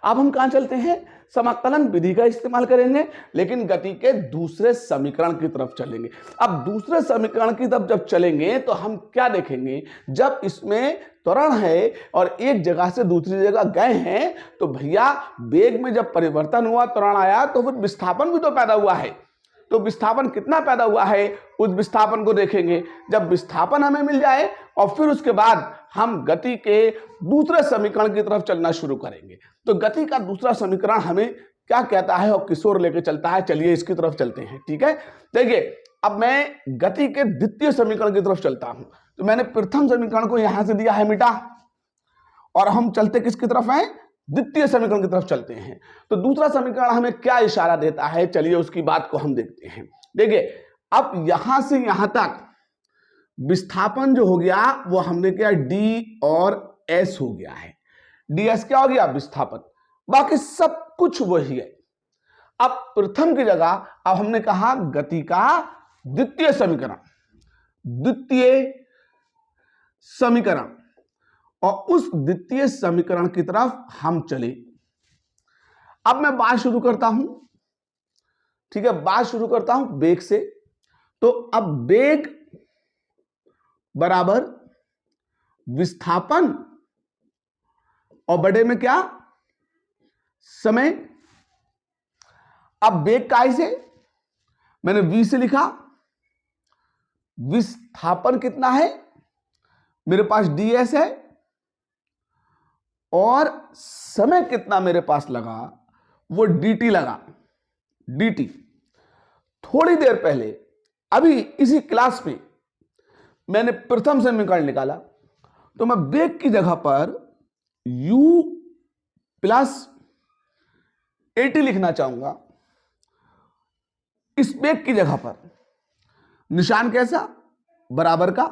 अब हम कहां चलते हैं, समाकलन विधि का इस्तेमाल करेंगे, लेकिन गति के दूसरे समीकरण की तरफ चलेंगे। अब दूसरे समीकरण की तरफ जब चलेंगे तो हम क्या देखेंगे, जब इसमें त्वरण है और एक जगह से दूसरी जगह गए हैं तो भैया वेग में जब परिवर्तन हुआ, त्वरण आया, तो फिर विस्थापन भी तो पैदा हुआ है। तो विस्थापन कितना पैदा हुआ है, उस विस्थापन को देखेंगे। जब विस्थापन हमें मिल जाए और फिर उसके बाद हम गति के दूसरे समीकरण की तरफ चलना शुरू करेंगे। तो गति का दूसरा समीकरण हमें क्या कहता है और किशोर लेके चलता है, चलिए इसकी तरफ चलते हैं। ठीक है, देखिए अब मैं गति के द्वितीय समीकरण की तरफ चलता हूं। तो मैंने प्रथम समीकरण को यहां से दिया है मिटा, और हम चलते किसकी तरफ हैं, द्वितीय समीकरण की तरफ चलते हैं। तो दूसरा समीकरण हमें क्या इशारा देता है, चलिए उसकी बात को हम देखते हैं। देखिए अब यहां से यहां तक विस्थापन जो हो गया वो हमने क्या डी और एस हो गया है। डी एस क्या हो गया, विस्थापन, बाकी सब कुछ वही है। अब प्रथम की जगह अब हमने कहा गति का द्वितीय समीकरण, द्वितीय समीकरण, और उस द्वितीय समीकरण की तरफ हम चले। अब मैं बात शुरू करता हूं, ठीक है, बात शुरू करता हूं वेग से। तो अब वेग बराबर विस्थापन और बड़े में क्या, समय। अब वेग काय से मैंने v से लिखा, विस्थापन कितना है मेरे पास ds है, और समय कितना मेरे पास लगा वो dt लगा, dt। थोड़ी देर पहले अभी इसी क्लास में मैंने प्रथम समीकरण निकाला, तो मैं वेग की जगह पर u प्लस at लिखना चाहूंगा। इस वेग की जगह पर निशान कैसा, बराबर का,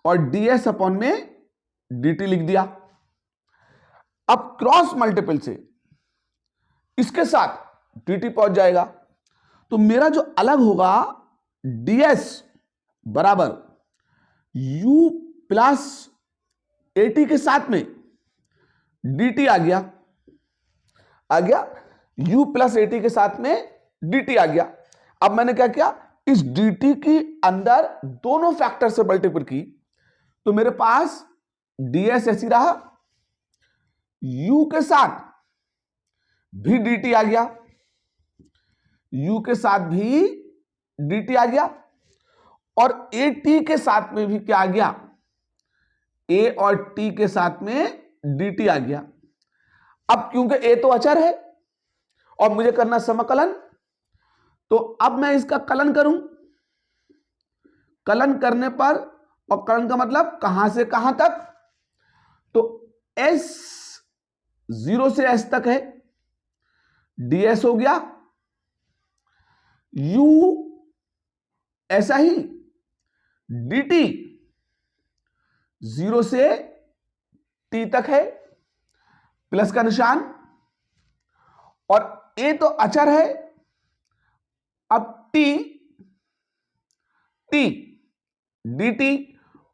और ds अपॉन में dt लिख दिया। अब क्रॉस मल्टीपल से इसके साथ dt पहुंच जाएगा, तो मेरा जो अलग होगा ds बराबर u प्लस at के साथ में dt आ गया, u प्लस at के साथ में dt आ गया। अब मैंने क्या किया, इस dt की अंदर दोनों फैक्टर से मल्टीपल की, तो मेरे पास ds ऐसी रहा, u के साथ भी dt आ गया, u के साथ भी dt आ गया, और at के साथ में भी क्या आ गया, a और t के साथ में dt आ गया। अब क्योंकि a तो अचर है और मुझे करना समाकलन, तो अब मैं इसका कलन करूं। कलन करने पर, और कलन का मतलब कहां से कहां तक, तो s 0 से s तक है, ds हो गया, u ऐसा ही dt 0 से t तक है, प्लस का निशान, और a तो अचर है। अब t dt,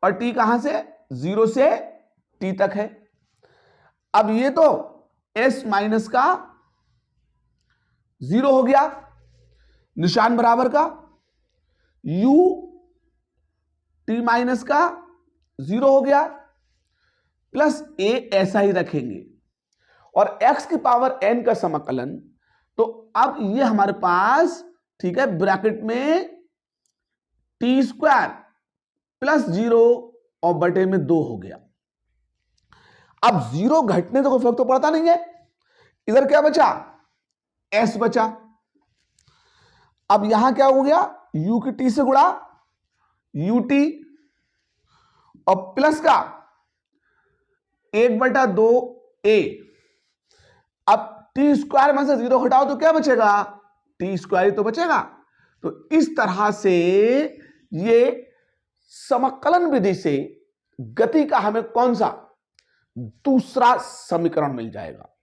और t कहां से, 0 से t तक है। अब ये तो s माइनस का 0 हो गया, निशान बराबर का, u t माइनस का 0 हो गया, प्लस a ऐसा ही रखेंगे, और x की पावर n का समाकलन। तो अब ये हमारे पास, ठीक है, ब्रैकेट में t स्क्वायर प्लस 0 और बटे में 2 हो गया। अब 0 घटने तो कोई फर्क तो पड़ता नहीं है, इधर क्या बचा, s बचा। अब यहां क्या हो गया, u की t से गुणा ut, और प्लस का 1/2a। अब टी स्क्वायर में से 0 घटाओ तो क्या बचेगा, टी स्क्वायर ही तो बचेगा। तो इस तरह से ये समाकलन विधि से गति का हमें कौन सा दूसरा समीकरण मिल जाएगा।